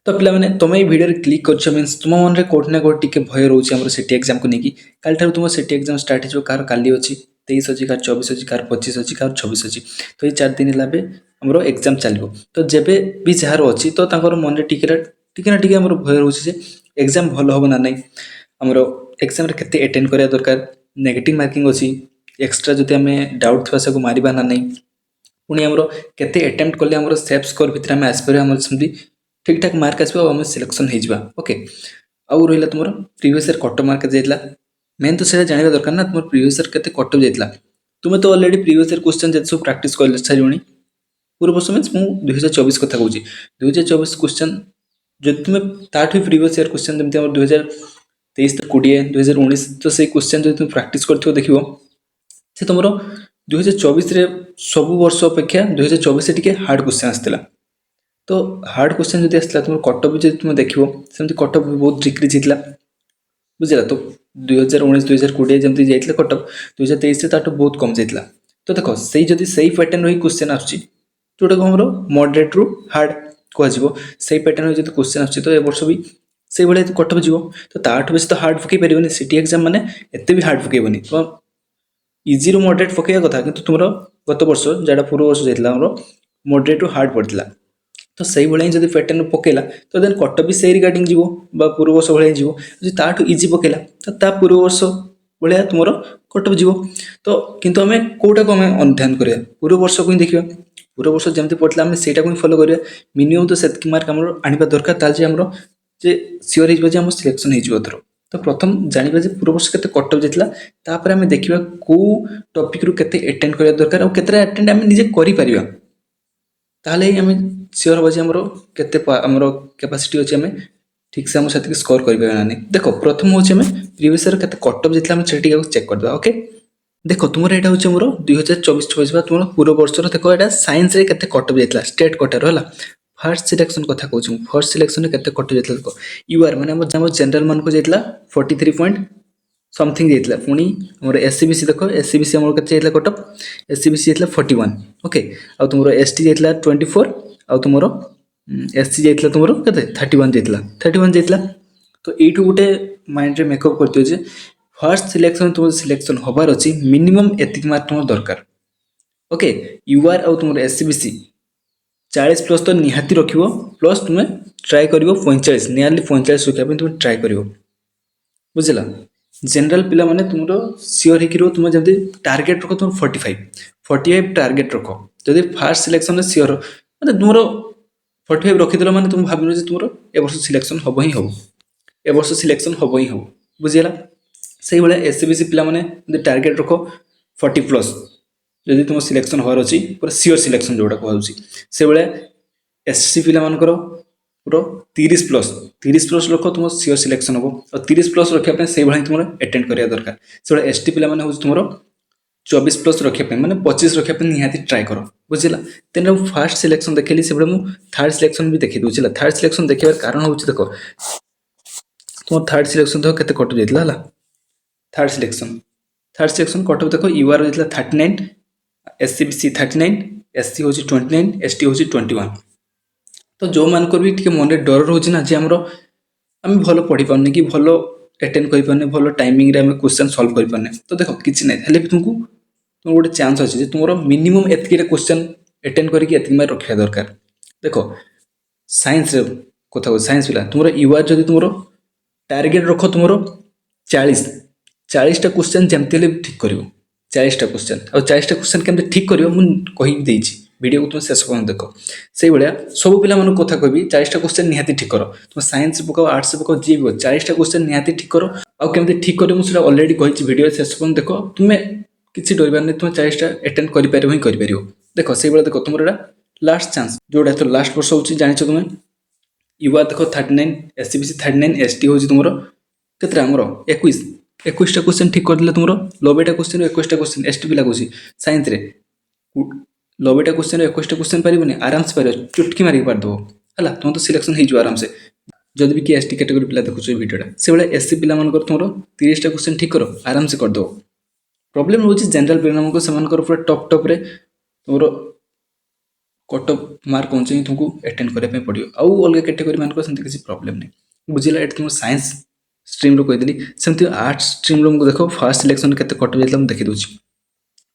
तो पिला माने तुम ये वीडियो क्लिक कर मीन तुम मन में कोटना कोट टिके भय रोचे आम सिटी एग्जाम को लेकिन काल तुम सिटी एग्जाम स्टार्ट हो कार काली अच्छी 23 अच्छी कार 24 अच्छी कार 25 अच्छी कार 26 अच्छी तो ये 4 दिन है आमर एग्जाम चलो तो जब भी जार अच्छी तो मन में टिके ना टिके भय रोचे एग्जाम भल हम ना नहीं आमर एग्जाम के अटेंड करा दरकार नेगेटिव मार्किंग अच्छी एक्सट्रा जदि आम डाउट थोड़ा सा मारिबा ना नहीं पुणी आमर केते अटेम्प्ट कले आमर सेफ स्कोर भितर आम आसपर आम ठीक ठाक मार्क आसो आम सिलेक्शन हो ओके आउ रहा तुम प्रीवियस ईयर कट मार्क जाइला मेन तो से जानवा दरकार ना तुम प्रीवियस ईयर केते कट जाइला तुम्हें तो ऑलरेडी प्रीवियस ईयर क्वेश्चन जब सब प्रैक्टिस कर सारी पूर्व वर्ष मीन मुझे 2024 कथा कहूँ 2024 क्वेश्चन जो तुम्हें ताठू प्रीवियस ईयर क्वेश्चन जमी 2023 तो 20 2019 तो से क्वेश्चन जो तुम प्रैक्टिस कर देख से तुम 2024 सब वर्ष अपेक्षा 2024 टे हार्ड क्वेश्चन आसाला तो हार्ड क्वेश्चन जब आसाला तुम कटअप भी तुम देख सेमती कटअप भी बहुत डिक्रीज होता बुझला तो 2019 2020 जमी जाइए कटअप 2023 बहुत कम जाइए तो देख से जदि सही पैटर्न रही क्वेश्चन आसूँ जोटा को हमारे मॉडरेट रु हार्ड कह से पैटर्न जो क्वेश्चन आसूँ तो ए वर्ष भी से भाई कटअप जीव तो ताठू बेस तो हार्ड पकई पारे सिटी एग्जाम मैंने एत भी हार्ड पकईबनी तो इजी रु मॉडरेट पकईवा कथा कि तुम गत वर्ष जहाँ पूर्व वर्ष जाइए मॉडरेट रु हार्ड पड़ता तो सही भाई जब पैटर्न पकेला तो देन कटअप भी से रिगार्डिंग जीव पूर्व वर्ष भाई जीव जो ताठू इजी पकेला तो पूर्व वर्ष भाया तुम कटअप जीव तो किंतु आम कौटा को आम अध्ययन करा पूर्व वर्ष को ही देखा पूर्व वर्ष जमी पढ़ला आम से फॉलो करा मिनिमम तो से मार्क आम आने दरकार ताल आमर जे सियोर हो सिलेक्शन हो तो प्रथम जाना जे पूर्व वर्ष के कटअप जाता आम देखा कौ टॉपिक रु केते अटेंड करा दरकार और केते अटेंड आम निजे करि परिबा ताले आम सियोर हो आमर केते आमर कैपेसिटी अच्छे आम ठीक से आम से स्कोर कर नहीं देख प्रथम हूँ आम प्रीवियस ईयर केते कटअप जाता आम से चेक करदे ओके देख तुम यहाँ हूँ मोर 2024-26 तुम पूर्व वर्ष देख यहाँ साइंस केते कटअप जाता स्टेट कोटार है फर्स्ट सिलेक्शन कथा कहूँ फर्स्ट सिलेक्शन केते कट जाता देख यूआर मैंने जनरल मान को जाइए 43 पॉइंट समथिंग जाइए पुणी आम एससीबीसी देख एससीबीसी आम के कटअप एससीबीसी जाइए 41 ओके आ तुम एसटी जाइए 24 आ तुम एससी जाइए तुम के 31 जाइए तो यू गोटे माइंड में मेकअप कर दियो फर्स्ट सिलेक्शन तुम सिलेक्शन हबार अच्छी मिनिमम एतिक मार्क तुम दरकार ओके यूआर आ तुम एससीबीसी 40 प्लस तो निहाती रख प्लस तुम्हें ट्राए कर 45 नियरली 45 रखा तुम ट्राए कर बुझला जनरल पिला माने तुम सियोर हो तुम जब टार्गेट रख तुम 45 टार्गेट रख जब फास्ट सिलेक्शन सियोर मतलब तुम 45 रखीदेल मैंने तुम भाव तुम ए वर्ष सिलेक्शन हम ही हम ए वर्ष सिलेक्शन हम ही हम बुझीगला से भाया एससीबीसी पिला माने टार्गेट रख 40 प्लस जदि तुम सिलेक्शन हबार अच्छी पूरा सियोर सिलेक्शन जोटा कहूँ से भाया एससी पिला मानकर पूरा 30 प्लस रख तुम सियोर सिलेक्शन हम और 30 प्लस रखापी से भाई तुम अटेंड करा दरकार से भाया एसटी पिला माने तुम 24 प्लस रखापी मैंने 25 रखापी निहाती ट्राए कर बुझला तेन फास्ट सिलेक्शन देखली से भाई मुझे थर्ड सिलेक्शन भी देखी दूसरा थर्ड सिलेक्शन देखार कारण हूँ देख तुम थर्ड सिलेक्शन देख के कट जाइए थर्ड सिलेक्शन कटअप देख यूआर जाइए 39 एससीबीसी 39 एससी हूँ 29 एसटी हूँ 21 तो जो मान भी टे मन डर रोचे ना जे आम भल पढ़ी पारने कि भल अटेंड कर पारने भल टाइमिंग रे आम क्वेश्चन सॉल्व कर पारने तो देख किसी ना भी तुमको तुम गोटे चांस अच्छे तुम मिनिमम एतिक क्वेश्चन अटेंड करके मार्क रखा दरकार देख साइंस कथा कह साइंस पिला तुम यूआर जब तुम टार्गेट रख तुम 40टा क्वेश्चन जमती ठीक कर 40टा क्वेश्चन और 40टा क्वेश्चन केमती ठीक कर कही वीडियो को तुम शेष पर्यटन देख से भाया सब पिला मन कथा कह 40टा क्वेश्चन निहाती ठीक कर तुम साइंस पकाओ आर्ट्स पकाओ जी भी 40टा क्वेश्चन निहाती ठीक कर आउ केमती ठीक कर मुझे अलरेडी कही वीडियो शेष पर्यटन देख तुम्हें किसी डर नहीं तुम 40टा अटेंड कर देख से भाया देख तुम लास्ट चांस जोटा तो लास्ट वर्ष हो जान तुम्हें यूआर देख 39 एससीबीसी 39 एसटी हूँ तुम के आमर 21टा क्वेश्चन ठीक करदे तुम 90टा क्वेश्चन 21टा क्वेश्चन एसटी पिला कौन साइंस 90टा क्वेश्चन 21टा क्वेश्चन पारे आराम से पार चुटकी मारिक पारदेव है तुम तो सिलेक्शन हो आराम से जब भी किए एसटी कैटेगरी पिला देखुच वीडियोटा से भाया एससी पिला तुम 30टा क्वेश्चन ठीक कर आराम से करदेव प्रॉब्लम रोचे जनरल पिला पूरा टप रे तुम कट ऑफ मार्क अनुसार तुमको अटेंड करने पड़ो आउ अलग कैटेगोरी मानक सेमती किसी प्रोब्लेम नहीं बुझिला ये तुम साइंस स्ट्रीम कहदेली सेमती आर्ट्स स्ट्रीम देख फास्ट सिलेक्शन के कट जाता मुझे देखी दूसरी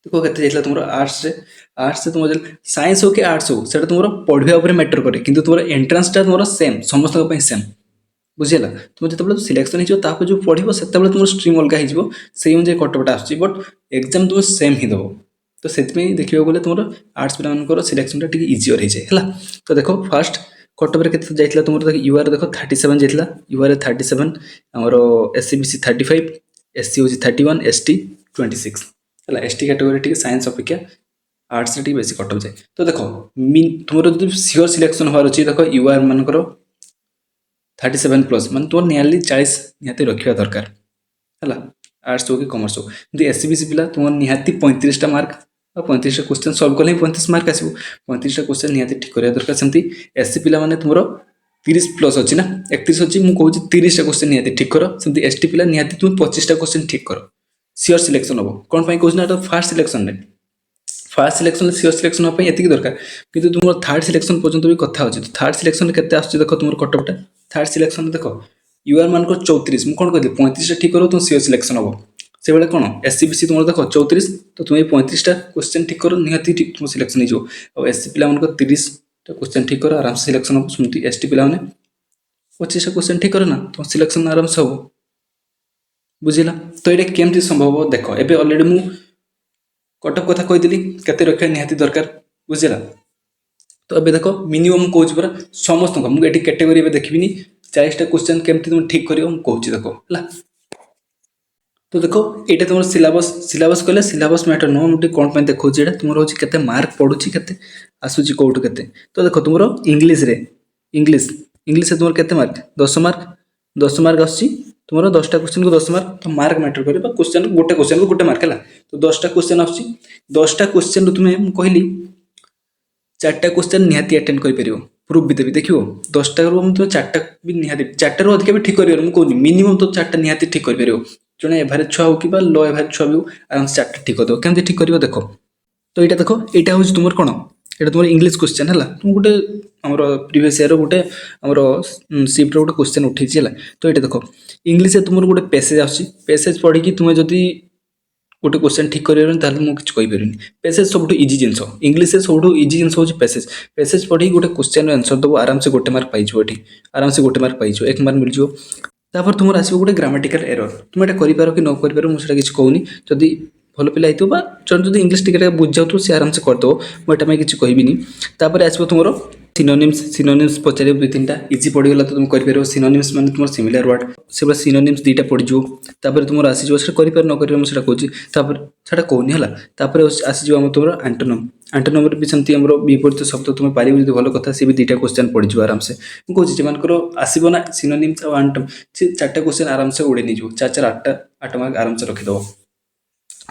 देखो के जाइए तुम आर्ट्स तुम साइंस हो कि आर्ट्स हो से तुम पढ़ा उपर मैटर करे कि तुम एंट्रांसटा तुम सेम समस्त सेम बुझीगला तुम जो सिलेक्शन हो जो पढ़ो से तुम स्ट्रीम अलग हो अनुसार कटअपटा आस बट एग्जाम तुम सेम ही दब तो से देखा गले तुम आर्ट्स पिला सिलेक्शन टी इजियर हो जाए तो देखो फास्ट कटअप के तुम यूआर देख 37 जाइए यूआर 37 आमर एससी बीसी 35 एससी हूँ 31 एसटी 26 है एसटी कैटेगोरी टी साइंस अपेक्षा आर्ट्स टी बेसी कटअप जाए तो देख तुम जो सियोर सिलेक्शन होवार अच्छी देख यूआर मानकर 37 प्लस मान तुम नियरली 40 निहाती रखा दरकार है आर्ट्स हो कि कमर्स हो कि एससी बीसी पिला तुम निहाती 35टा मार्क 35टा क्वेश्चन सल्व कले 35 मार्क आसो 35टा क्वेश्चन निहाती ठीक करा दरकार सेमती एससी पिला माने तुम 30 प्लस अच्छी ना 31 अच्छी मुझे 30टा क्वेश्चन निहाती ठीक कर सेमती एसटी पिला निहाती तुम 25टा क्वेश्चन ठीक कर सियोर सिलेक्शन हम कौन पाई कहूँ ना फास्ट सिलेक्शन रे फास्ट सिलेक्शन सियोर सिलेक्शन होगा ये दरकार कि तुम थर्ड सिलेक्शन पर्यटन भी कथा अच्छे तो थर्ड सिलेक्शन के देख तुम कटअपटा थर्ड सिलेक्शन देख यूआर मानक 34 मुझे कौन कहली 35टा ठीक करो तुम सियोर सिलेक्शन हम से भाई कौन एससी बीसी तुम देख 34 तो तुम 35टा क्वेश्चन ठीक कर निहाती ठीक तुम सिलेक्शन हो एससी पिला 30टा क्वेश्चन ठीक कर आराम से सिलेक्शन हम सेमती एसटी पिला 25टा क्वेश्चन ठीक कर ना तुम सिलेक्शन आराम से हम बुझिला तो ये केमती संभव देख एबे ऑलरेडी मु कटअप कथा कहीदेली केते रखा निहाती दरकार बुझिला तो अबे देख मिनिमम कौच पूरा समस्त मुझे ये कैटेगोरी देखी 40टा क्वेश्चन केमती तुम ठीक कर कौच देख है तो देखो ये तुम सिलेबस कहले सिलेबस मैटर नुह मुझे कौन पर देखा तुम हूँ के मार्क पड़ुची के आसूची कौटू के तो देख तुम इंग्लीश इंग्लीश तुम के मार्क 10 मार्क आस तुम 10टा क्वेश्चन को 10 मार्क तो मार्क मैटर कर क्वेश्चन गोटे क्वेश्चन को गोटे मार्क है तो 10टा क्वेश्चन आस 10टा क्वेश्चन तुम्हें कहली 4टा क्वेश्चन निहाती अटेंड कर प्रूफ भी देवी देखो 10टा तुम 4टा भी निहाती 4टार अधिक भी ठीक कर मुझे मिनिमम तो 4टा निहाती ठीक कर जो एवरेज छुआ हो कि लो एवरेज छुआ भी आराम से 4टा ठीक करदेव केमती ठीक कर देख तो यहाँ देख यहाँ हूँ तुम कौन यहाँ तुम इंग्लीश क्वेश्चन है तुम गोटे आम प्रीवियस ईयर गोटे आम सिफ्ट गोटे क्वेश्चन उठी है तो ये देख इंग्लीश तुम गोटे पैसेज आसेज पढ़ी तुम्हें जदि गोटे क्वेश्चन ठीक कर मुझे कहीपर पैसेज सब इजी जिनस इंग्लीश सब इजी जिनस हूँ पैसेज पढ़ी गोटे क्वेश्चन आंसर दब आराम से गोटे मार्क पाई ये आराम से गोटे मार्क पाई 1 मार्क मिल जापर तुम आसो गोटे ग्रामेटिकल एरर तुम ये कर कि न कर मुझे किसी कहूनी जदि भल पिला जो इंग्लीश टिके बुझ जाऊ सी आराम से करदेव मुझे किसी कहबी तापर आसो तुम सिनोनिम्स पचार 2-3टा इजी पड़गला तो तुम कर सिनोनिम्स मान तुम सिमिलर वर्ड से सिनोनिम्स 2टा पड़ज तापर तुम आसीज से कर न कर मुझे कहूँ से कहूनी है आसीज तुम आंटोनम भी सेमती विपरीत शब्द तुम पार भल कथा सी भी 2टा क्वेश्चन पड़ज आराम से मुझे कहूँ आसब ना सिनोनिम्स और आंटम सी 4टा क्वेश्चन आराम से उड़े नहीं 4 8 मार्क आराम से रखीदेव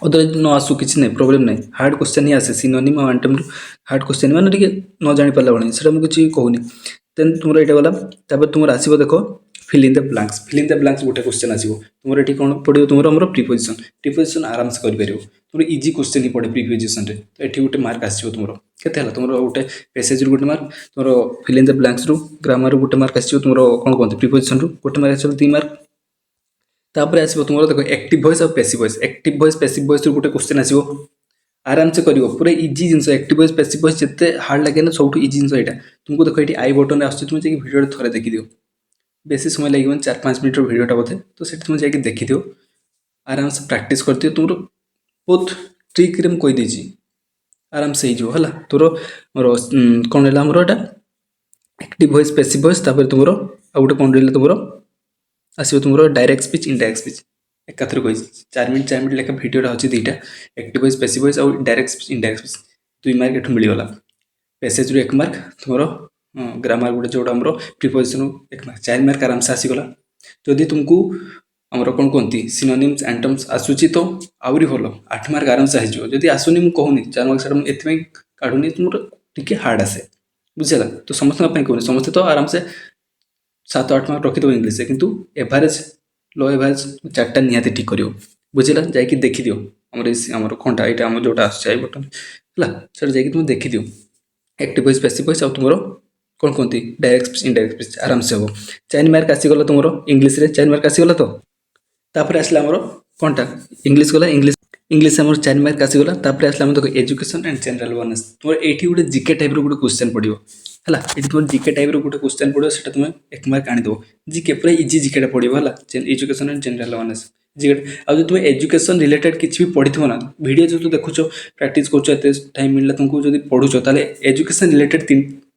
अदर न आसू किसी नहीं प्रोब्लेम नहीं हार्ड क्वेश्चन ही आसे सिनोनिम और आंटम हार्ड क्वेश्चन मैंने टे न जानी पारा भाई से मुझे कहूनी देन तुम यहाँ गला तुम आसो देख फिल इन द ब्लांक्स गोटे क्वेश्चन आसो तुम ये कौन पड़ो तुम प्रिपोजिशन आराम से कर तुम इजी क्वेश्चन ही पड़े प्रिपोजिशन तो ये गोटे मार्क आसो तुम के तुम गोटे पैसेज गोटे मार्क तुम fill in the blanks grammar गोटे मार्क आसो तुम कौन कहते प्रिपोजिशन गोटे मार्क आस 2 मार्क तापर आसो तुम देख एक्टिव वॉइस और passive voice active voice passive voice गोटे क्वेश्चन आसो आराम से कर पूरा इजी जिनस एक्टिव वॉइस पैसिव वॉइस जिते हार्ड लगे ना सब इजी जिनस यहाँ तुमको देख ये आई बटन आस तुम जाकि भिडियो थे देखिदिव बेसी समय लगे 4-5 मिनट भिडियोटा बोधे तो से तुम जाकि देखिदिव आराम से प्रैक्टिस कर दियो तुम बहुत ट्रिक रे कहीदे आराम से हो है तोर कौन रहा आमर यहाँ एक्टिव वॉइस पैसिव वॉइस तुम आ गोटे कौन रहा तुम आसो तुम डायरेक्ट स्पीच इनडायरेक्ट स्पीच एकाथर कही 4 मिनट लेखा भिडियोटा अच्छी 2टा एक्टिव वॉइस पैसिव वॉइस और direct speech indirect speech 2 mark एठू मिलगला पैसेज 1 मार्क तुम ग्रामर गोटे जो आम प्रिपोजिशन 1 मार्क 4 मार्क आराम से आसीगला जदि तुमको आमर कौन कहती सिनोनिम्स एंटम्स आसूची तो आहरी भल 8 मार्क आराम से आसो जदि आसुनी मुझे कहूनी 4 मार्क से एथि काढ़ुनी तुम टे हार्ड आसे बुझेगा तो समस्त कहूनी समस्ते तो आराम से 7-8 मार्क रखीदेव इंग्लीश किंतु एवरेज लो एवरेज 4टा निहाती ठीक कर बुझेगा जाकि देखिदिव आमर कौनटा यहाँ आम जोटा आई बटन है तुम देखिदिव एक्टिव वॉइस पैसिव वॉइस आउ तुमरो कौन कहते डायरेक्ट स्पीच इनडायरेक्ट स्पीच आराम से हम 4 मार्क आसीगला तुमरो इंग्लिश रे 4 मार्क आसीगला तो तापर आसला हमरो कोनटा इंग्लिश गला इंग्लिश इंग्लिश हमर 4 मार्क आसीगला तापर आसला हम देखो एजुकेशन एंड जनरल अवेयरनेस तुम एठी गोटे जीके टाइप रो गोटे क्वेश्चन पड़ियो हला एठी तुम जीके टाइप रो गोटे क्वेश्चन पड़ियो सेटा तुम 1 मार्क आनी दो जीके पूरा इजी जीके टा पड़ियो हला education and general awareness GK आ जो तुम एजुकेशन रिलेटेड किछि भी पढ़िथो ना वीडियो जो तू देखुछो प्रैक्टिस करछो एते टाइम मिलला तुमको जदी पढुछो ताले एजुकेशन रिलेटेड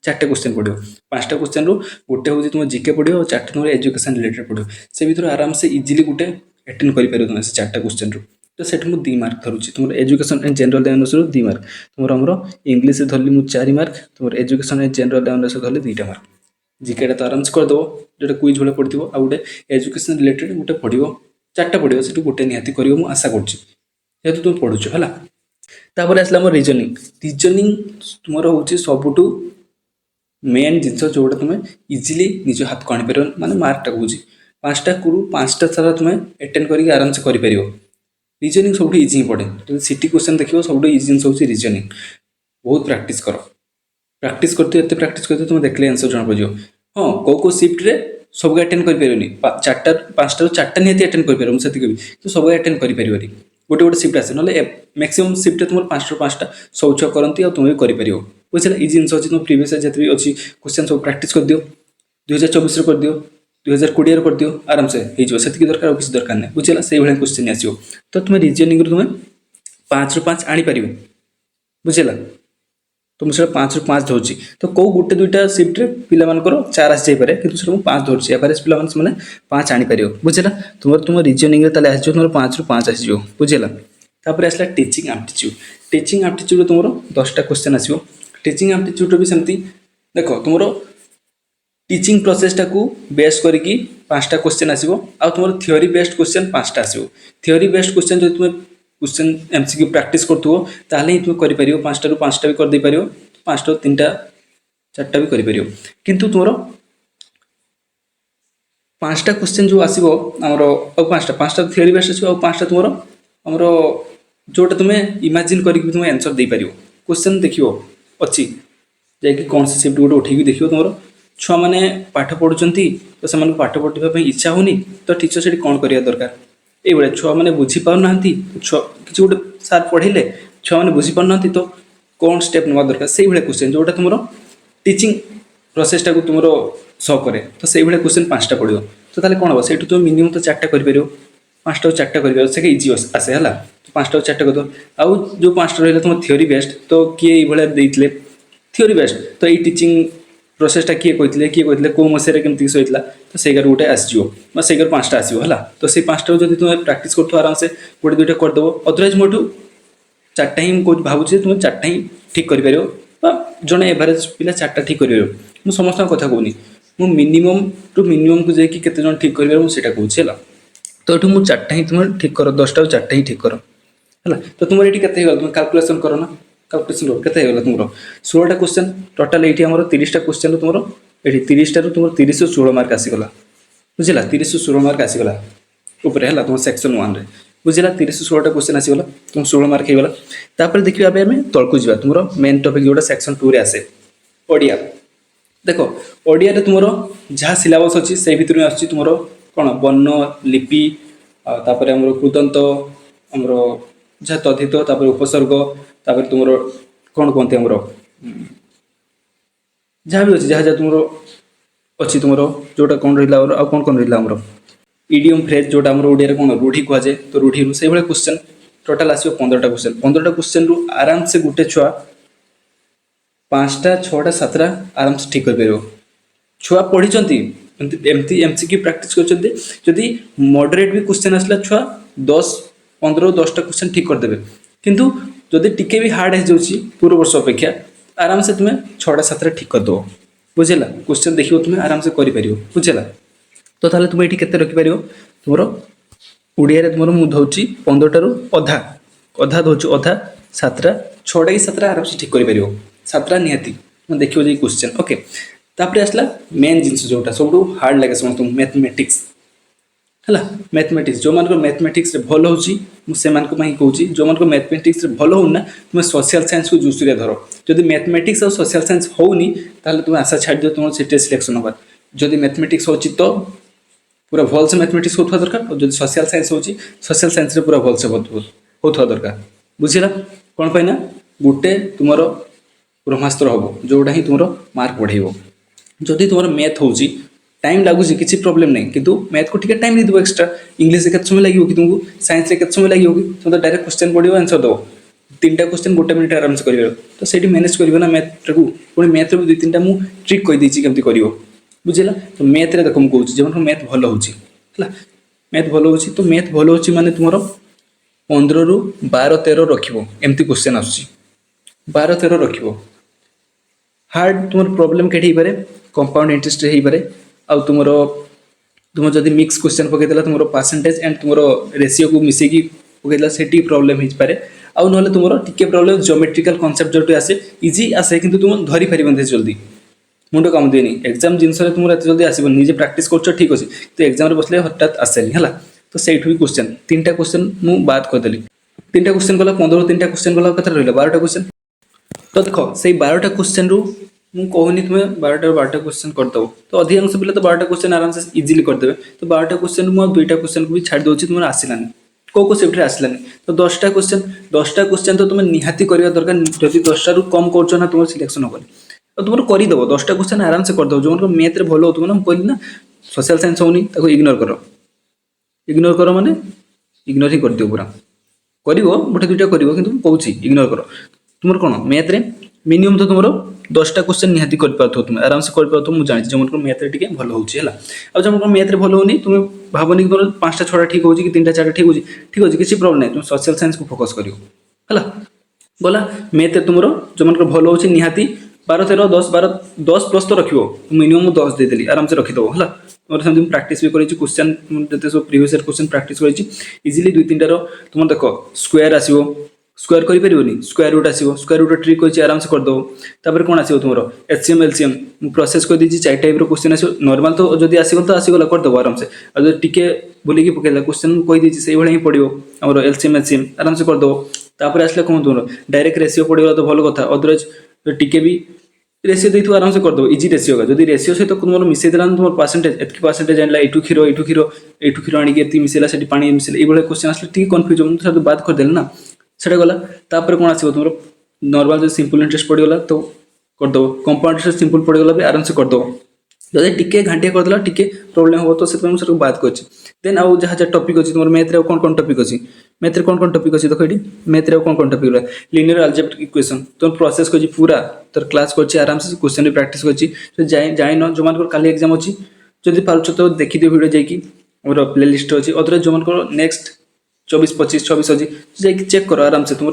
4टा क्वेश्चन पड़ियो 5टा क्वेश्चन रो गोटे होजी तुम जीके पड़ियो और 4टा तुम एजुकेशन रिलेटेड पड़ियो से भीतर आराम से इजीली गोटे अटेंड करि पारियो तुम से 4टा क्वेश्चन रो तो सेठ मु 2 मार्क धरुछि तुम एजुकेशन एंड जनरल अवेयरनेस रो 2 मार्क तुम हमरो इंग्लिश रे धरली मु 4 मार्क तुम एजुकेशन एंड जनरल अवेयरनेस धरली 2टा मार्क जीके टा तो आराम से कर दो जोटा क्विज भले पड़थिबो आ गोटे एजुकेशन रिलेटेड गोटे पढ़िबो 4टा पढ़िबो सेठु गोटे निहाती करियो मु आशा करछि जेतु तुम पढुछ हला तापर आसला हमर रीजनिंग तुमरो होछि सबुटु मेन जिनस जोटा तुम इजिली निज हाथ को आनी पार माने मार्क टा कहूँ 5टा करू 5टा सारा तुम अटेंड करके आराम से कर रीजनिंग सब इजी ही पड़े जो सिटी क्वेश्चन देखो सब इजी जिन हूँ रीजनिंग बहुत प्रैक्टिस करते एत प्रैक्टिस करते तुम देखले आंसर जान पड़ो हाँ कौ सिफ्ट रे सब अटेंड कर पारे 5टा 4टा निहाती अटेंड कर पारे तो सब अटेंड कर पारे गोटे गोटे सिफ्ट आसे ना मैक्सिमम सिफ्ट तुम 5टा सब छुआ करती और तुम भी कर बुझे ये जिन अच्छी तुम प्रीवियस जिते भी अच्छी क्वेश्चन सब प्रैक्टिस कर दियो 2024 कर दियो 2020 कर दियो आराम से से दरकार और किसी दरकार नहीं बुझे से भाई क्वेश्चन आसो तो तुम रीजनिंग तुम 5 ରୁ 5 आनीपर बुझेगा तो मुझे 5 ରୁ 5 धरुची तो कौ गोटे 2टा सिफ्ट रे पिला मानकर 4 आसी जाइए कि 5 धरुची एवरेज पिला मैंने 5 आनीपर बुझेगा तुम रीजनिंग आस तुम 5 ରୁ 5 आसीज बुझेगा तापर आसला टीचिंग आप्टिट्यूड तुम 10टा क्वेश्चन आसो टीचिंग आप्टिट्यूड भी सेमती देख तुम टीचिंग प्रोसेसटा को बेस करके 5टा क्वेश्चन आसो आ तुम थियोरी बेस्ड क्वेश्चन 5टा आसो थियोरी बेस्ड क्वेश्चन जो तुम क्वेश्चन एमसीक्यू प्रैक्टिस करथो ताले ही तुम करि परियो 5टा ରୁ 5टा भी कर दे परियो 5टा ରୁ 3टा 4टा भी करि परियो किंतु तुमरो 5टा क्वेश्चन जो आसीबो हमरो और 5टा थियोरी बेस्ड आसीबो और 5टा तुमरो हमरो जोटा तुम इमेजिन करके तुम आंसर दे पारियो क्वेश्चन देखियो अच्छी जाकि कौन से सिफ्ट गोटे उठेकी देखियो तुम छुआ मैंने पाठ पढ़ुंट तो से पाठ पढ़ाई इच्छा होनी तो टीचर से कौन करिया दरकार ये छुआ मैंने बुझी पारना छुआ किसी गोटे सार पढ़ेले छुआ मैंने बुझी पारना तो कौन स्टेप ना दरकार से भाई क्वेश्चन जोटा तुम टीचिंग प्रोसेसटा को तुम सो करे तो से भाई क्वेश्चन 5टा पड़ो तो ताले कौन हम से तुम मिनिमम तो 4टा कर 5टा 4टा कर से इजी आसे है तो 5टा 4टा कर आउ जो 5टा रहा तुम थियोरी बेस्ड तो किए ये देते थियोरी बेस्ड तो ये टीचिंग प्रोसेसटा किए कहते कौ मसीह केमती सहीला तो से गोटे आसो से 5टा आसो है तो से 5टा जब तुम प्रैक्टिस कर आराम से गोटे 2टा करदेव अदरवाइज मोटू 4टा ही भावुँ तुम 4टा ही ठीक कर जड़े एवरेज पिला 4टा ठीक कर मुझे समस्त कथा कहूनी मु मिनिमम टू मिनिमम को जाकि केते जन ठीक कर मुझे कहूँ है तो ये मुझे 4टा ही तुम ठीक कर 10टा 4टा ही ठीक कर है तो तुम ये तुम कैलकुलेसन कर ना कैलकुलेसन के तुम 16टा क्वेश्चन टोटाल ये 30टा क्वेश्चन तुम ये 30टा तुम 30 ରୁ 16 मार्क आसीगला बुझेगा 30 ରୁ 16 मार्क आसीगला ऊपर है तुम सेक्शन 1 रे बुझेगा 30 ରୁ 16टा क्वेश्चन आसीगला तुम 16 मार्क होगा तापर देखिए आम तलकू जा तुम मेन टॉपिक जोटा सेक्शन 2 रे आसे ओडिया देख ओडिया तुम जहाँ सिलेबस अच्छी से भितर आस तुम कौन वर्ण लिपि तापर आम कृदंत आमर जहाँ तद्धित तापर उपसर्ग तापर तुम कौन कहते आमर जहाँ भी अच्छी जहाँ जहाँ तुम अच्छी तुम जोटा कौन रहा और कौन रहा आमर इडियम फ्रेज जोटा आम ओडिया कौन रूढ़ी कहुए तो रूढ़ी से भाई क्वेश्चन टोटाल आसो 15टा क्वेश्चन 15टा क्वेश्चन रु आराम से गोटे छुआ 5टा 6टा 7टा आराम से ठीक कर छुआ पढ़ी एमती एमसीक्यू प्रैक्टिस करदी मॉडरेट भी क्वेश्चन आसला छुआ 10-15-10टा क्वेश्चन ठीक करदे किंतु जदि टिके भी हार्ड हो जाऊँगी पूर्व वर्ष अपेक्षा आराम से तुम्हें 6टा 7टा ठीक करदेव बुझेगा क्वेश्चन देखिए तुम्हें आराम से कर बुझेगा तो ताले तुम ये केते रखिपार तुम ओडिया तुम मुझे दौची 15टा ରୁ अधा दौचु अधा 7टा 6टा कि 7टा आराम से ठीक कर 7टा निहाती देखियो जे क्वेश्चन ओके तापर आसला मेन जिनस जोटा सब हार्ड लगे समस्त मैथमेटिक्स है मैथमेटिक्स जो मान मैथमेटिक्स भल हो से कहूँ जो मान मैथमेटिक्स भल होना तुम सोशल साइंस को जुसुरिया धर जदि मैथमेटिक्स और सोशल साइंस होनी तुम आशा छाड़ दियो तुम सीटे सिलेक्शन होगा जदि मैथमेटिक्स हो तो पूरा भल से मैथमेटिक्स होता दरकार और जो सोशल साइंस हो सोशल साइंस पूरा भल से होता दरकार बुझीला कौन पाई ना गोटे तुम ब्रह्मास्त्र हम जोटा ही तुम मार्क बढ़ेब जदि तुम मैथ हो टाइम लगुच किसी प्रोब्लेम नहीं किंतु मैथ को टिके टाइम दे एक्सट्रा इंग्लिश के समय लगे कि तुमको साइंस के समय लगे कि तुम तो डायरेक्ट क्वेश्चन पढ़ो आंसर दो 3टा क्वेश्चन गोटे मिनट आराम से कर तो सही मैनेज कर ना मैथ को पुणी मैथ रे 2-3टा मु ट्रिक कही देछि केमती करिवो बुझिला तो मैथ रे देखो मु कहूछि जेमन मैथ भलो होछि हला मैथ भलो होछि तो मैथ भलो होछि माने तुमरो 15 रु 12 13 रखिवो एमती क्वेश्चन आछि 12 13 रखिवो हार्ड तुम प्रोब्लेम केठी पारे कंपाउंड इंटरेस्ट हे पारे आ तुम जदि मिक्स क्वेश्चन पकईदेला तुम परसेंटेज एंड तुम रेसीओ को मिसेकी पकईदेला से प्रोब्लेम हो पारे आउ ना तुम टिके प्रोब्लेम ज्योमेट्रिकल कॉन्सेप्ट जो आसे इजी आसे कि तुम धरी पार जल्दी मुंड काम दिए एग्जाम जिनस तुम एत जल्दी आसो निजे प्राक्ट कर ठीक अच्छे तो एग्जाम बसले हठात आसेनि है तो सही भी क्वेश्चन 3टा क्वेश्चन मु बात करदेली 3टा क्वेश्चन गला 15 3टा क्वेश्चन गला कथा रहा 12टा क्वेश्चन तो देख से 12टा क्वेश्चन रु मुझे कहूनी तुम्हें 12टा क्वेश्चन करदेव तो अधिकांश पिला तो 12टा क्वेश्चन आराम से इजिली करदे तो 12टा क्वेश्चन मुझे 2टा क्वेश्चन को भी छाड़ दूसरी तुम आसलानी को सेफ्टी आसलानी तो 10टा क्वेश्चन तो तुम्हें निहाती करवा दरकार जब 10टा रु कम कर तुम सिलेक्शन हेनी तो तुम करदेव 10टा क्वेश्चन आराम से करदेव जो मैथ रे भल हो ना कहली ना सोशल साइंस होनी इग्नोर कर माने इग्नोर ही कर दियो पूरा कर गोटे 2टा कर कहूँ इग्नोर कर तुम कौन मैथ रे मिनिमम तो तुम 10टा क्वेश्चन निहाती कर तुम आराम से कर मुझे जानी जो मैथ रे टिके भल होची है जो मैथ रे भल होनी तुम भावनी कि तुम 5टा 6टा ठीक हो कि 3टा 4टा ठीक हो ठीक अच्छे किसी प्रॉब्लम नहीं तुम सोशल साइंस को फोकस कर गला मैथ तुम जो मन भल हो निहाती 12 13 10 12 10 प्लस तो रखियो मिनिमम 10 देदेली आराम से रखिदेव है तुम सेमती प्राक्ट भी कर क्वेश्चन जो सब प्रीवियस क्वेश्चन प्राक्ट कर इजिली 2-3टार तुम देख स्क्वायर आसो स्क्वायर करें स्क्वायर रूट आसो स्क्वायर रूट ट्रिक होती आराम से करदेव तापर कौन आसो तुम एचसीएम एलसीएम प्रोसेस कर दी 4 टाइप क्वेश्चन आसो नॉर्मल तो जब आसगल तो आसगला करदेव आराम से और जो टिके बुलिकी पकेला क्वेश्चन कहीदी से भाई पड़ो आम एलसीएम एलसीएम आराम से करदेव तापर आसला कौन तुम डायरेक्ट रेसीओ पड़ेगा तो भल कथा अदरवाइज टिके भी रेसीओ देते आराम से करदेव इजी रेसीओ का जब रेसीओ सहित तुम मिसई देला तुम परसेंटेज एत परसेंटेज आना एठू क्षीर आनिक ये मिसेला से पानी मिसेला ये क्वेश्चन आसले टी कन्फ्यूज हो बात करदे ना सेटा गला तापर कौन आसो तुम नॉर्मल जो सिंपल इंटरेस्ट पड़गला तो करदेव कंपाउंड इंटरेस्ट सिंपल पड़गला भी आराम से करदेव जब टिके घाटिया करदेला टिके प्रोब्लेम हो तो से बात कर देन आउ जहाँ जहाँ टपिक अच्छी तुम मैथ रे कौन कौन टपिक अच्छी मैथ रे कौन टपिक अच्छी देखो ये मैथ रे कौन टपिक रहा लिनियर अलजेब्रिक इक्वेशन तुम प्रोसेस कर पूरा तोर क्लास कर आराम से क्वेश्चन भी प्राक्ट कर जाइन जो मान काली एग्जाम अच्छी जब पार्छ तो देखिए वीडियो जाकि प्ले लिस्ट अच्छी अदर जो मान नेक्स्ट 24-25-26 अच्छी जाकि चेक कर आराम से तुम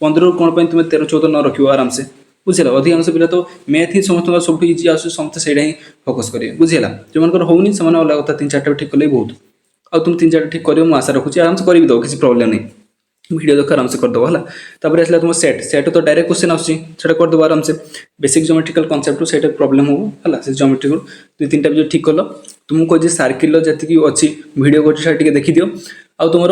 15 कौन पर तुम 13-14 न रखियो आराम से बुझेगा अधिकांश पिला तो मैथ ही समस्त सब इजी आस समस्त से ही फोकस करेंगे बुझेगा जो मन होनी से अलग कथा 3-4टा ठीक कले बहुत आ तुम 3-4टा ठीक कर आशा रखुच्छी आराम से कर दो किसी प्रोब्लेम नहीं वीडियो देख आराम से करदेव है तापर आसला तुम सेट तो डायरेक्ट क्वेश्चन आसा करदेव आराम से बेसिक ज्योमेट्रिकल कॉन्सेप्ट से प्रोब्लेम हो है से ज्योमेट्रिकल 2-3टा भी ठीक कल तुमको कहे सर्किल जी अच्छी वीडियो कर देखी दियो आ तुम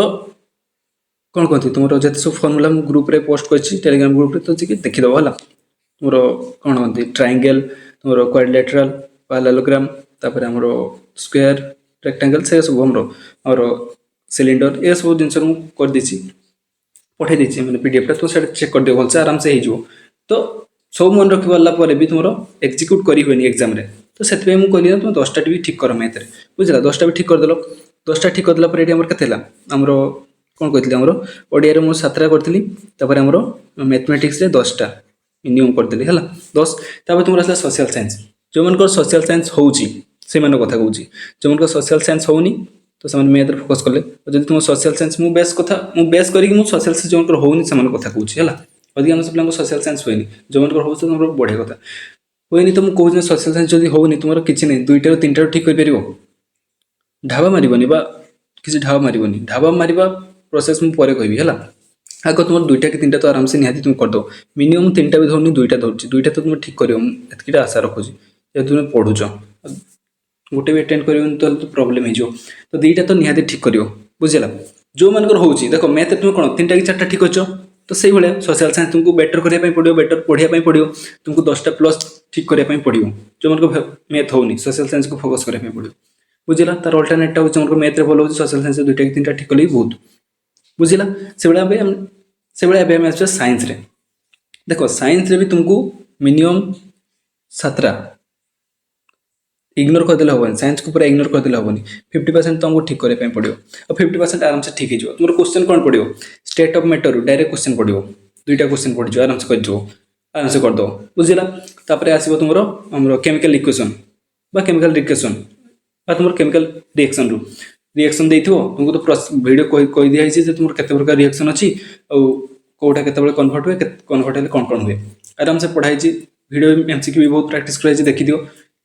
कौन कहती तुम जो सब फर्मुला ग्रुप रे पोस्ट कर टेलीग्राम ग्रुप रे तो देखीदेव है तुम कौन कहती ट्रायंगल तुम क्वाड्रिलेटरल पैरेललोग्राम तापर आम स्क्वायर रेक्टेंगल से सब आमर सिलिंडर ये सब जिन कर देछि पठे देछि मैंने पीडीएफ तो चेक कर दियो भलसे आराम से हो तो सब मन रखी वाला भी तुम एक्जिक्यूट करी हुए एग्जाम रे तो से कहली ना तुम 10टा भी ठीक कर मैथ रे बुझला 10टा भी ठीक करदेल 10टा ठीक करदेला पर ये के आमर कौन कहती आमर ओडिया मुझे 7टा करी तापर आमर मैथमेटिक्स रे 10टा मिनिमम करदेली है 10 तापर तुम आसला सोशल साइंस जो मन सोशल साइंस होची से मन कथा कहूँ जो मन सोशल साइंस होनी तो से मैथ रे फोकस कले जब तुम सोशल साइंस मु बेस करके सोशल साइंस जो होनी से कथा कहूँ है अधिकांश पिला सोशल साइंस हुए जो मन हो तुम बढ़िया कथा हुए तो मुझे कहूँ सोशल साइंस जब होनी तुम किसी नहीं 2टा 3टा ठीक कर ढाबा मारबनी किसी ढाबा मारबनी ढाबा मारिबा प्रोसेस मुझे कहबी है आग तुम 2टा कि 3टा तो आराम से निहाती तुम करदो मिनिमम 3टा भी धरनी 2टा धरची 2टा तो तुम ठीक कर आशा रखुची जब तुम पढ़ुच गोटे भी अटेंड कर तो प्रोब्लेम हो तो दुईटा तो निहाती ठीक कर बुझेगा जो मानकर हो देखो मैथ तुम कौन 3टा कि 4टा ठीक अच्छ तो सही भाया सोशल साइंस तुमको बेटर करने पड़ो बेटर पढ़ाई पड़ो तुमको 10टा प्लस ठीक करने पड़ो जो मन मैथ होनी सोशल साइंस को फोकस करने पड़ो बुझेगा तार अल्टरनेटा हो मैथ भल हो सोशल साइंस 2टा कि 3टा ठीक कले बहुत बुझेगा से भाया आम साइंस रे देखो साइंस रे भी तुमको मिनिमम 7टा इग्नोर करदे हेनी साइंस को पूरा इग्नोर करदे हेनी 50% तुमको ठीक करने पड़ो और 50% आराम से ठीक हो तुम क्वेश्चन कौन पड़ो state of matter direct question पड़ो 2टा क्वेश्चन पड़ो आराम से करदे बुझेगा तापर आसो तुम केमिकल इक्वेशन केमिकल रिएक्शन तुम केमिकल रिएक्शन रू रिएक्शन देथिबो तुमको तो वीडियो कहि दिया है तुम केते प्रकार रिएक्शन अच्छी कौटा केते कन्वर्ट हुए कन्वर्ट हेले कौन कौन हुए आराम से पढ़ाई वीडियो एमसीक्यू भी बहुत प्रैक्टिस कराई देखिदियो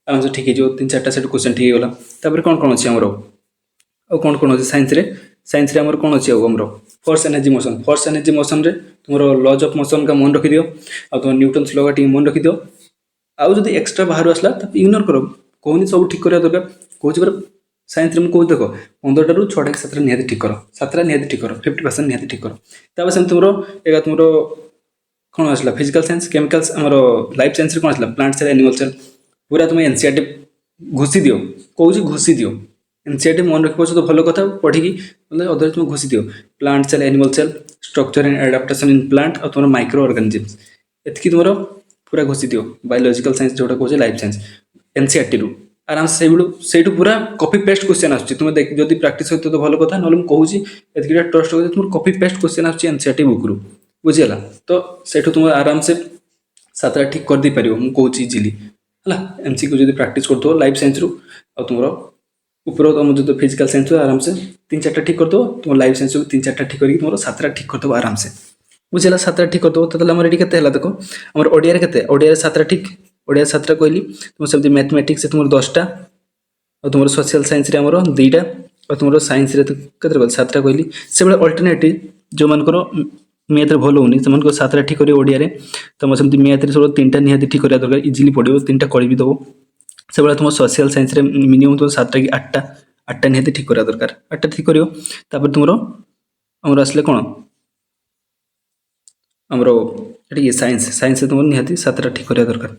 आराम से ठीक हो 3-4टा सेट क्वेश्चन ठीक होगा तापर कौन अच्छी आमर कौन अच्छे साइंस आमर कौन अच्छी आमर फोर्स एनर्जी मोशन रे तुम लॉज ऑफ मोशन का मन रखिदियो तुम न्यूटन्स लॉ का मन रखिदियो आउ जब एक्सट्रा बाहर आसला तब इग्नोर कर कहनी सब ठीक करा दरकार कौन साइंस में कौन देख 15टा रू 6टा कि 7टा निहाती ठीक कर 7टा निहाती ठीक कर 50% निहाती ठीक कर तापर से तुम कौन आसला फिजिकल साइंस केमिकल्स आमर लाइफ साइंस कौन आसला प्लांट सेल एनिमल सेल पूरा तुम एनसीईआरटी घुसी दियो कौन घुसी दियो एनसीईआरटी मन रखी तो भल कथा पढ़ी अदर तुम घुसी दियो plant cell animal cell structure and adaptation in plant और तुम माइक्रो ऑर्गेनिजम्स एतकी तुम पूरा घुसी दियो बायोलॉजिकल साइंस जोटा कहे लाइफ साइंस एनसीईआरटी रू आराम से से पूरा कॉपी पेस्ट क्वेश्चन आसुची तुम जब प्रैक्टिस होती तो भल कथा ना कहूँ एतकीटा ट्रस्ट कर तुम कॉपी पेस्ट क्वेश्चन आसुची एनसीईआरटी बुक रू बुझीगला तो सेठू तुम आराम से 7टा ठीक कर दे पार मुझे इजिली है एमसीक्यू जो प्रैक्टिस कर लाइफ साइंस रू और तुम ऊपर तुम जो फिजिकल साइंस आराम से 3-4टा ठीक कर दो तुम लाइफ साइंस 3-4टा ठीक करके तुम 7टा ठीक कर दो आराम से बुझेगा 7टा ठीक कर दो तो आम ये के देखो आम ओडिया के ओडिया 7टा ठीक ओडिया 7टा कहली तुम सेमती मैथमेटिक्स तुम 10टा और तुम सोशल साइंस रे आमर 2टा और तुम साइंस रे केते 7टा कहली से भाई अल्टरनेटिव जो मानकर मैथ भल होनी से 7टा ठीक करेंगे ओडिया तुम सेमती मैथ सब 3टा निहाती ठीक करा दरकार इजिली पड़ो 3टा कर भी दब से भाई तुम सोशल साइंस मिनिमम तुम 7टा कि 8टा निहाती ठीक करा दरकार 8टा ठीक कर तुम आमर आसले कौन आमर ये साइंस तुम निहाती 7टा ठीक करा दरकार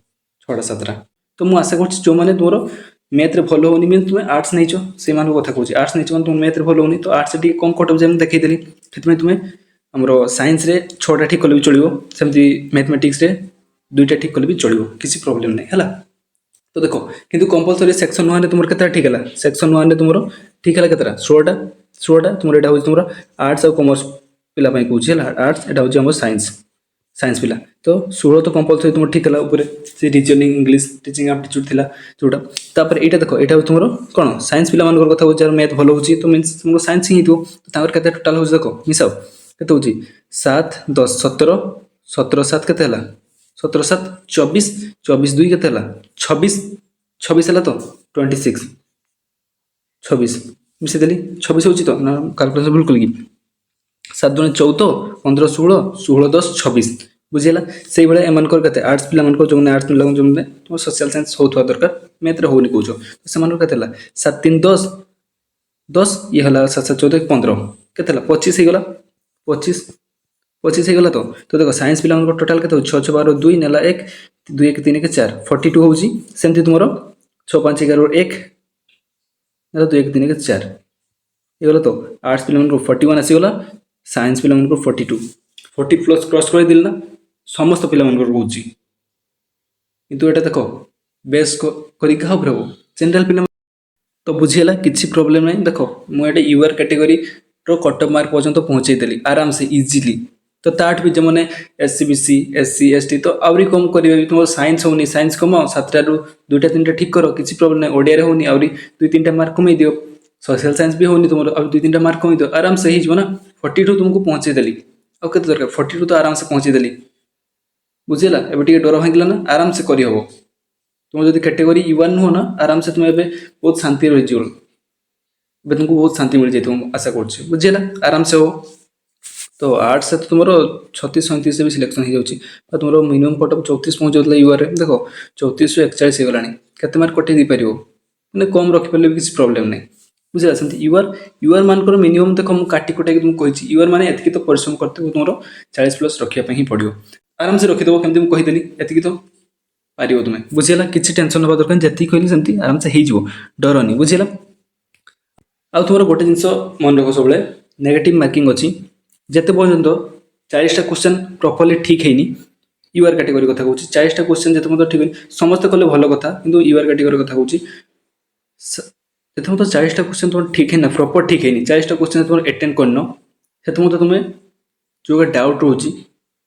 6टा 7टा तो मुझे आशा कर जो मैंने तुम मैथ भल होनी मीन तुम आर्ट्स नहीं से कथा कहे आर्ट्स नहीं तुम मैथ भल होनी तो आर्ट्स टी कम कट ऑफ देखीदेली से तुम्हें आमर साइंस रे 6टा ठीक कले भी चलो सेमती मैथमेटिक्स रे 2टा ठीक कले भी चलो किसी प्रॉब्लम नहीं है तो देखो किंतु कंपलसरी सेक्शन 1 तुम केतटा ठीक है सेक्शन 1 तुम ठीक है केतटा 16टा तुम यहाँ हूँ तुम आर्ट्स और कॉमर्स पिला कहूँ आर्ट्स यहाँ हूँ आम साइंस पिला तो 16 तो कंपलसरी तुम ठीक है ऊपर से रीजनिंग इंग्लिश टीचिंग एप्टीट्यूड थिला जोटा तापर एटा देखो एटा तुम कौन साइंस पिला मान कथा हो मैथ भल हो तो मीन्स तुमको साइंस ही हो तो केते टोटाल हो देखो मिसाओ केते होची 7 10 17 17 7 केते हला 17 7 24 24 2 केते हला 26 26 हला तो 26 26 मिसे देली 26 होची तो ना कैलकुलेशन बिल्कुल की 7 दूनी 14 15 16 16 10 26 बुझेला से भाई एम के आर्ट्स पिला जो आर्ट्स पिला जो तुम सोशल साइंस होता दरकार मैथ रे होनी कौच से के 7 3 10 10 ये है 7 7 14 15 के 25 हो गला 25 हो गला तो देखो साइंस पिला टोटाल के 6 6 12 2 नेला 1 2 1 3 1 4 42 होची सेमती तुम 6 5 11 1 नेला 2 1 3 1 4 ये गला तो आर्ट्स पिला 41 आसीगला साइंस पिला 42 40 प्लस क्रॉस कर दिल ना समस्त पिला रोचे किंतु एटा देखो बेस करी क्या हो जनरल पिला तो बुझीगला किसी प्रॉब्लम नहीं देखो मुझे यूआर कैटेगरी रो कट ऑफ मार्क पर्यंत पहुँचे देली आराम से इजिली तो ताठ भी जो मैंने एससी बीसी एससी एसटी तो आहरी कम करेंगे तुम साइंस होनी साइंस कमाओ 7टा रू 2टा 3टा ठीक करो किसी प्रॉब्लम नहीं ओडिया होनी आहरी 2-3टा मार्क कमे दियो सोशल साइंस भी होनी तुम अब 2-3टा मार्क कमे दियो आराम से ही ना 42 तुमको पहुँचे देली और के दरकार 42 तो आराम से पहुँचे देली बुझेगा एबे टे डर भांगला ना आराम से करी हम तुम जो कैटेगरी यूआर नुह ना आराम से तुम एबे बहुत शांति रही तुमको बहुत शांति मिल जाए आशा कर बुझेगा आराम से हो तो आर्ट्स से तो तुम 36 37 से भी सिलेक्शन हो जाए तुम मिनिमम कट ऑफ 34 पहुँच जाता यूआर देखो 34 ରୁ 41 हो गला केते मार्क कटे दी पार मैंने कम रखिपारे भी किसी प्रोब्लेम नहीं बुझे सेमती यूआर मानकर मिनिमम देख मुझे काटी कुटाई तुमको कही यूआर मैंने एति तो परिश्रम करते तुम 40+ रखापी ही पड़ो आराम से रखिदेव केमती मुझे कहीदेली एति तो पार तुम्हें बुझीगला किसी टेंशन हवा दरकार जी कहली सेमती आराम से हो डरनी बुझीगला आउ तुम गोटे जिनस मन रख सब नेगेटिव मार्किंग अच्छी जिते पर्यंत 40टा क्वेश्चन प्रॉपर्ली ठीक है यूआर कैटेगरी कथा कहूँ 40टा क्वेश्चन जिते मतलब ठीक समस्त कले भल कथा किंतु यूआर कैटेगरी कथा कहूँ जिते मतलब 40टा क्वेश्चन तुम ठीक है ना प्रॉपर ठीक है 40टा क्वेश्चन तुम अटेंड करन से मतलब तुम्हें जो डाउट रोचे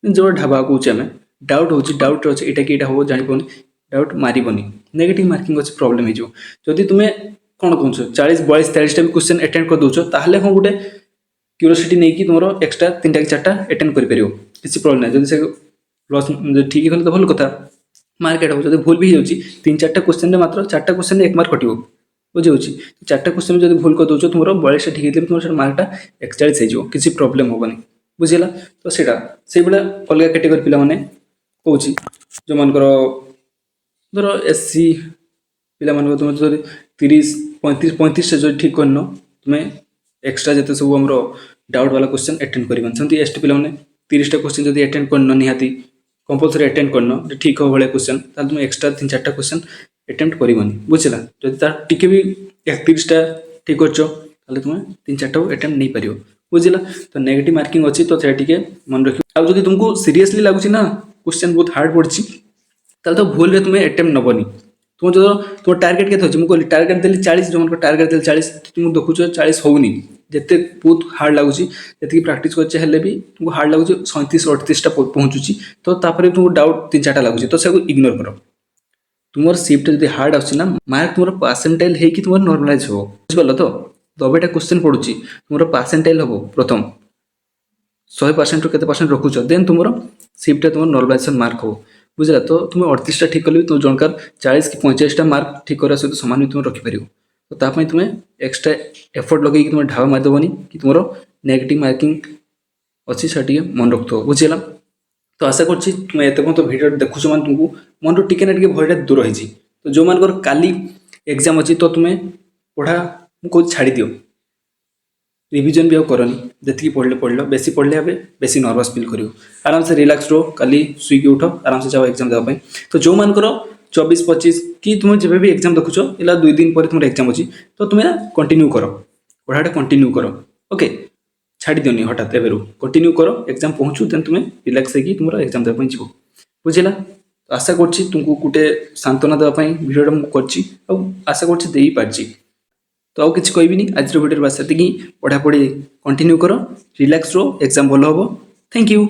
जो ढाबा कहे आम डाउट हो डाउट अच्छे यहाँ कि यहाँ हम जापानी डाउट मारबनी नेगेटिव मार्किंग अच्छे प्रोब्लेम हो जदि तुम्हें कौन कौन 40 42 43टा भी क्वेश्चन अटेंड कर दौच ताहले हाँ गोटे क्यूरियोसिटी नहीं कि तुम एक्सट्रा 3टा कि 4टा अटेंड कर किसी प्रोब्लेम ना जब से लॉस ठीक कले तो भल कथा मार्क एट हो जब भूल भी हो 3-4टा क्वेश्चन मात्र 4टा क्वेश्चन 1 मार्क कटो बुझे 4टा क्वेश्चन जब भूल कर दौच तुम 42टा ठीक है तुम मार्कटा 41 हो किसी प्रोब्लेम हेनी बुझेगा तो सीटा से अलग कैटेगरी पिला माने कौन जो मनकर धर एससी पिला मान तुम 30-35 जो ठीक करन तुम्हें एक्सट्रा जिते सब आम डाउट वाला क्वेश्चन अटेंड कर सेमती एसटी पिला 30टा क्वेश्चन जब अटेंड करन निहाती कंपलसरी अटेंड करन ठीक हो भाई क्वेश्चन तुम एक्सट्रा 3-4टा क्वेश्चन अटेम्प्ट करनी बुझेगा जब तार टी भी 31टा ठीक कर तुम्हें 3-4टा अटेम्प्ट नहीं पार बुझेगा तो नेगेटिव मार्किंग अच्छी तो टे मन रख आउ जब तुमको सीरियसली लगुच ना क्वेश्चन बहुत हार्ड पड़ी तो भूल रे तुम्हें अटेम्प्ट नबनी तुम जो तुम टार्गेट के मुझे टार्गेट देली 40 जो टार्गेट देली 40 तुम देखुच 40 होनी जिते बहुत हार्ड लगुच जी प्राक्ट कर भी तुमको हार्ड लगुच 37-38टा पहुँचुची तो तुमको डाउट 3-4टा लगुच तो से इग्नोर कर तुम सिफ्ट जो हार्ड आना मार्क तुम परसेंटाइल होगी तुम नॉर्मलाइज हो बुझिपाल तो 90टा क्वेश्चन पड़ुची तुम परसेंटाइल हम प्रथम 100% रू केते परसेंट रखुच देन तुम सिफ्ट तुम नॉर्मलाइजेशन मार्क हो बुझला तो तुम 38टा ठीक कले तुम जनकार 40 कि 45टा मार्क ठीक करने सहित सामान भी तुम रखिपर तो ताप तुम्हें एक्सट्रा एफर्ट लगे तुम ढाबा मारिदेवनी कि तुम नेगेटिव मार्किंग अच्छी से मन रखु बुझेगा तो आशा कर तुम एत तो भिडियो देखुच मान तुमको मन टिके ना टे भयटा दूर होती तो जो मान काली एग्जाम अच्छी तो तुम्हें पढ़ा मुझे छाड़ी दियो रिविजन भी करनी जी पढ़ल बेसी पढ़ले हे बेसी नर्वस फिल कर आराम से रिलैक्स रो काली सुईकी उठ आराम से जाओ एग्जाम देवाई तो जो मान 24-25 कि तुम जब भी एग्जाम देखुच इला 2 दिन पर तुम एग्जाम अच्छी तो तुम्हें कंटिन्यू कर पढ़ाटा कंटिन्यू कर ओके छाड़ी दियोनी हठात एवं कंटिन्यू कर एग्जाम पहुँचू देन तुम्हें रिलैक्स होगी तुम एग्जाम देवाई जीव बुझेगा तो आशा कर तुमको गोटे सांत्वना देवाई भिडियोटा मुझे आशा कर तो आउ किसी कहबी आज भिडियो बस से पढ़ापढ़ी कंटिन्यू कर रिलैक्स रो एग्जाम भल हम थैंक यू।